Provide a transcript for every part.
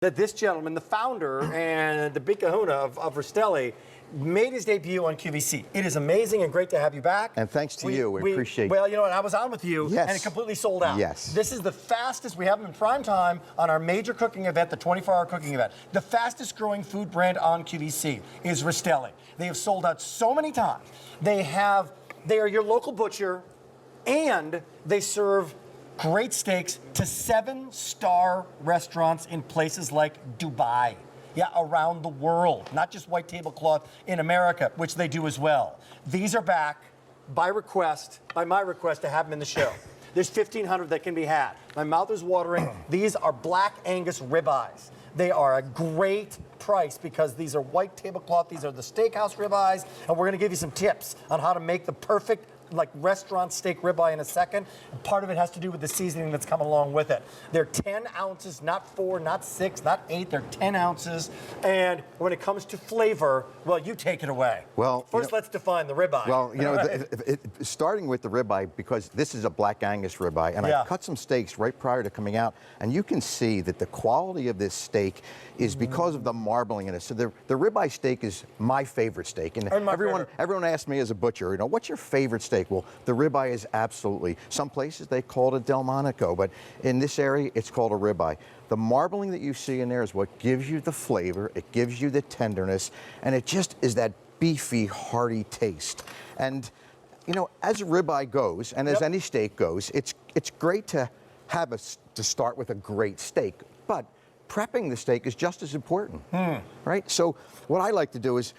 that this gentleman, the founder and the big kahuna of Rastelli, made his debut on QVC. It is amazing and great to have you back. And thanks to you, we appreciate it. Well, you know what, I was on with you, yes. and it completely sold out. Yes. This is the fastest, we have them in prime time on our major cooking event, the 24-hour cooking event. The fastest growing food brand on QVC is Rastelli. They have sold out so many times. They are your local butcher, and they serve great steaks to 7-star restaurants in places like Dubai. Yeah, around the world, not just white tablecloth in America, which they do as well. These are back by request, by my request to have them in the show. There's 1,500 that can be had. My mouth is watering. These are black Angus ribeyes. They are a great price because these are white tablecloth. These are the steakhouse ribeyes, and we're gonna give you some tips on how to make the perfect restaurant steak ribeye in a second. And part of it has to do with the seasoning that's coming along with it. They're 10 ounces, not 4, not 6, not 8. They're 10 ounces. And when it comes to flavor, well, you take it away. Well, first, let's define the ribeye. Well, you know, starting with the ribeye, because this is a black Angus ribeye, and I cut some steaks right prior to coming out, and you can see that the quality of this steak is because of the marbling in it. So the ribeye steak is my favorite steak, and everyone asks me as a butcher, you know, what's your favorite steak? Well, the ribeye is absolutely, some places they call it a Delmonico, but in this area it's called a ribeye. The marbling that you see in there is what gives you the flavor, it gives you the tenderness, and it just is that beefy, hearty taste. And, you know, as a ribeye goes, and as any steak goes, it's great to to start with a great steak, but prepping the steak is just as important, right? So what I like to do is,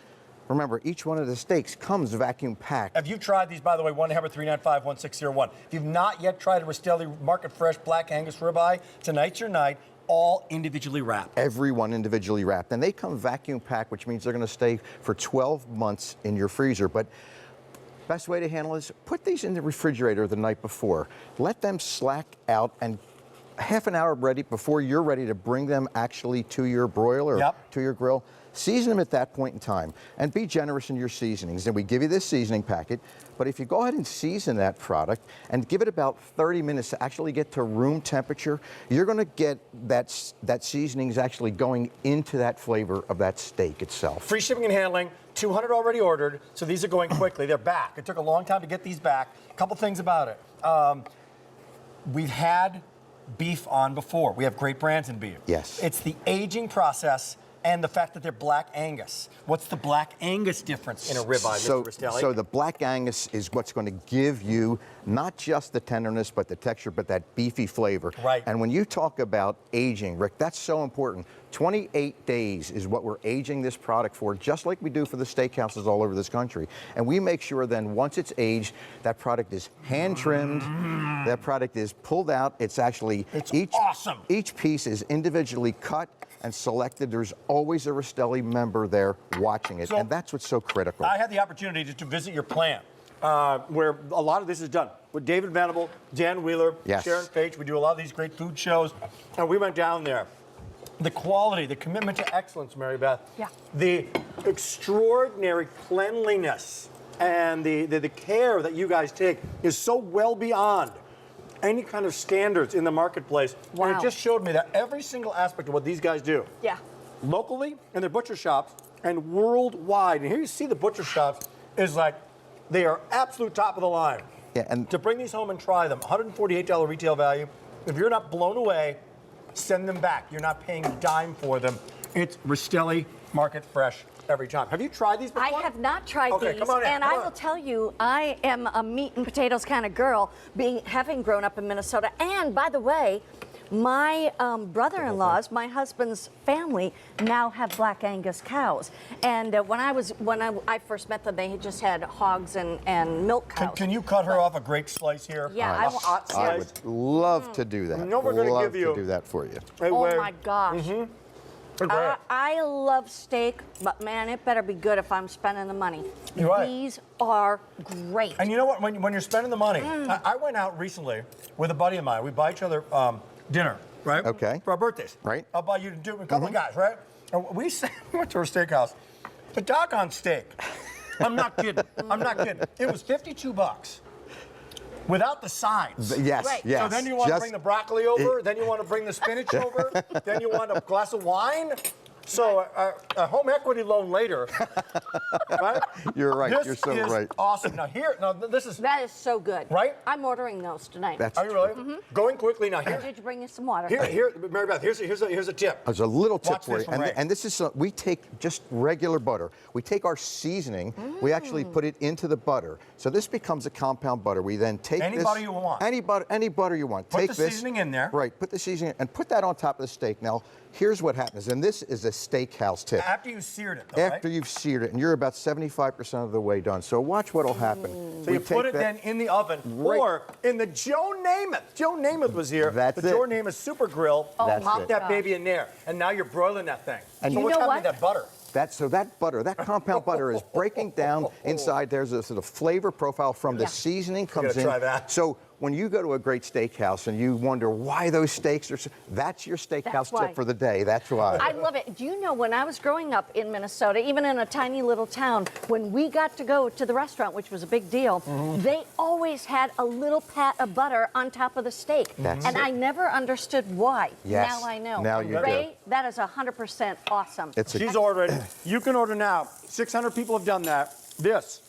remember, each one of the steaks comes vacuum packed. Have you tried these, by the way, 1-395-1601? If you've not yet tried a Rastelli Market Fresh Black Angus ribeye, tonight's your night, all individually wrapped. Every one individually wrapped. And they come vacuum packed, which means they're going to stay for 12 months in your freezer. But best way to handle this, put these in the refrigerator the night before. Let them slack out, and half an hour ready before you're ready to bring them actually to your broiler or to your grill. Season them at that point in time, and be generous in your seasonings. And we give you this seasoning packet, but if you go ahead and season that product and give it about 30 minutes to actually get to room temperature, you're gonna get that seasonings actually going into that flavor of that steak itself. Free shipping and handling, 200 already ordered, so these are going quickly. They're back. It took a long time to get these back. A couple things about it. We've had beef on before. We have great brands in beef. Yes. It's the aging process and the fact that they're black Angus. What's the black Angus difference in a ribeye, Mr. Rastelli? So the black Angus is what's going to give you not just the tenderness, but the texture, but that beefy flavor. Right. And when you talk about aging, Rick, that's so important. 28 days is what we're aging this product for, just like we do for the steakhouses all over this country. And we make sure then once it's aged, that product is hand trimmed, that product is pulled out. It's actually, awesome. Each piece is individually cut and selected. There's always a Rastelli member there watching it, and that's what's so critical. I had the opportunity to visit your plant, where a lot of this is done with David Venable, Dan Wheeler, Sharon Page. We do a lot of these great food shows, and we went down there. The quality, the commitment to excellence, Mary Beth, the extraordinary cleanliness and the care that you guys take is so well beyond any kind of standards in the marketplace. Wow. And it just showed me that every single aspect of what these guys do, locally in their butcher shops and worldwide, and here you see the butcher shops, is like they are absolute top of the line. Yeah, and to bring these home and try them, $148 retail value. If you're not blown away, send them back. You're not paying a dime for them. It's Rastelli Market Fresh every time. Have you tried these before? I have not tried these, come on in, and I will tell you, I am a meat and potatoes kind of girl, having grown up in Minnesota. And by the way, my brother-in-laws, my husband's family, now have black Angus cows. And when I first met them, they just had hogs and milk cows. Can you cut her off a great slice here? Yeah, I would love to do that. You know we're going to give you. To do that for you. Oh my gosh. I love steak, but man, it better be good if I'm spending the money. You're right. These are great. And you know what? When you're spending the money, I went out recently with a buddy of mine. We buy each other dinner, right? Okay. For our birthdays. Right. I'll buy you a couple of guys, right? And we went to a steakhouse. The doggone steak. I'm not kidding. I'm not kidding. It was $52. without the sides. Yes, Right. yes. So then you want to Just- bring the broccoli over, then you want to bring the spinach over, then you want a glass of wine. So a home equity loan later, right? You're right. This You're so is right. awesome. Now this is, That is so good. Right? I'm ordering those tonight. That's are you really? Mm-hmm. Going quickly now. Did you bring you some water? Mary Beth, here's a tip. There's a little tip Watch for this you, one, Ray. and this is we take just regular butter. We take our seasoning, we actually put it into the butter, so this becomes a compound butter. We then take Any this, butter you want. any butter you want. Put take the this, seasoning in there. Right. Put the seasoning and put that on top of the steak. Now, here's what happens, and this is a steakhouse tip. After you seared it, though, After right? you've seared it, and you're about 75% of the way done. So watch what'll happen. So you put it then in the oven, Right. or in the Joe Namath. Joe Namath was here. That's the it. Joe Namath Super Grill. That's Pop it. that baby in there, and now you're broiling that thing. And so you what's know happening what? to that butter? That butter, that compound butter is breaking down inside. There's a sort of flavor profile from the Yeah. seasoning comes gotta in. try that. So when you go to a great steakhouse and you wonder why those steaks are, that's your steakhouse why. tip for the day. That's why. I love it. Do you know, when I was growing up in Minnesota, even in a tiny little town, when we got to go to the restaurant, which was a big deal, they always had a little pat of butter on top of the steak. That's and it. I never understood why. Yes. Now I know. Now you do. Ray, that is 100% awesome. It's a, She's ordering. You can order now. 600 people have done that. This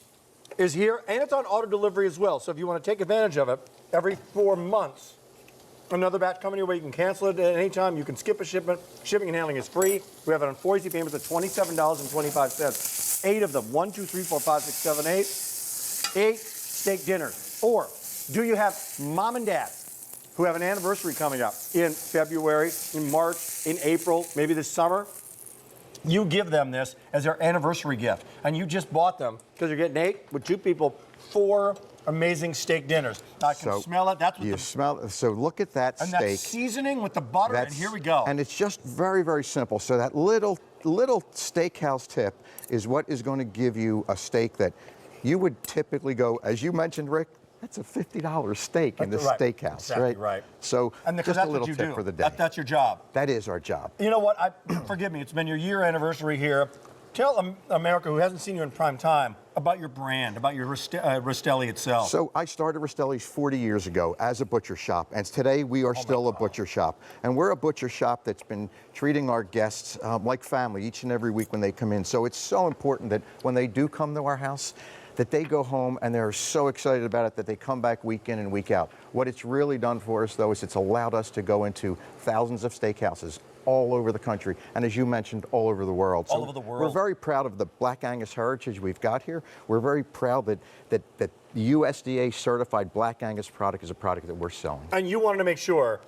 is here, and it's on auto delivery as well. So if you want to take advantage of it, every 4 months, another batch coming your way. You can cancel it at any time. You can skip a shipment. Shipping and handling is free. We have it on 4 easy payments of $27.25. 8 of them. 1, 2, 3, 4, 5, 6, 7, 8. 8 steak dinners. Or do you have mom and dad who have an anniversary coming up in February, in March, in April, maybe this summer? You give them this as their anniversary gift, and you just bought them because you're getting 8 with 2 people, 4 amazing steak dinners. I can So smell it. That's what you the smell. So look at that and steak. that seasoning with the butter, and here we go. And it's just very, very simple. So that little steakhouse tip is what is going to give you a steak that you would typically go, as you mentioned, Rick. That's a $50 steak in the Right. steakhouse, Exactly right. So and just that's a little what you tip do. for the day. That's your job. That is our job. You know what? Forgive me. It's been your year anniversary here. Tell America, who hasn't seen you in prime time, about your brand, about your Rastelli itself. So I started Rastelli's 40 years ago as a butcher shop, and today we are still a butcher shop. And we're a butcher shop that's been treating our guests like family each and every week when they come in. So it's so important that when they do come to our house, that they go home and they're so excited about it that they come back week in and week out. What it's really done for us, though, is it's allowed us to go into thousands of steakhouses all over the country, and as you mentioned, all over the world. All over the world. We're very proud of the Black Angus heritage we've got here. We're very proud that the USDA certified Black Angus product is a product that we're selling. And you wanted to make sure,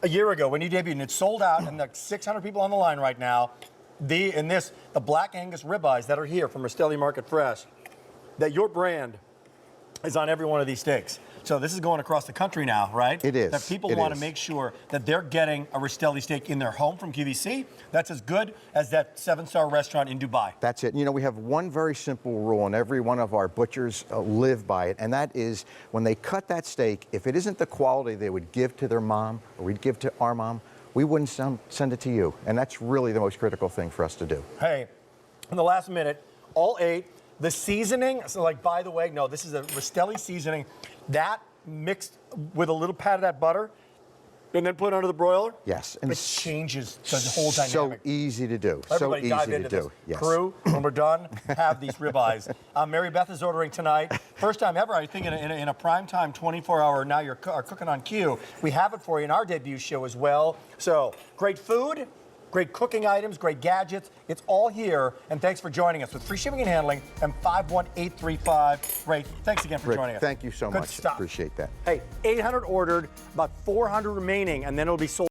a year ago when you debuted, and it's sold out, and the 600 people on the line right now, the Black Angus ribeyes that are here from Rastelli Market Fresh, that your brand is on every one of these steaks. So this is going across the country now, right? It is. That people It want to is. make sure that they're getting a Rastelli steak in their home from QVC. That's as good as that 7-star restaurant in Dubai. That's it. You know, we have one very simple rule, and every one of our butchers live by it, and that is when they cut that steak, if it isn't the quality they would give to their mom or we'd give to our mom, we wouldn't send it to you. And that's really the most critical thing for us to do. Hey, in the last minute, all 8, the seasoning, so like, by the way, no, this is a Rastelli seasoning, that mixed with a little pat of that butter, and then put under the broiler. Yes. And it changes the whole dynamic. So easy to do. Everybody so dive easy into to this. do. Yes. Crew, when we're done, have these ribeyes. Mary Beth is ordering tonight. First time ever, I think, in a prime time 24-hour, now you're cooking on cue. We have it for you in our debut show as well. So, great food, great cooking items, great gadgets. It's all here. And thanks for joining us with free shipping and handling and 51835. Ray, thanks again for Rick, joining us. thank you so Good much. stuff. Appreciate that. Hey, 800 ordered, about 400 remaining, and then it'll be sold.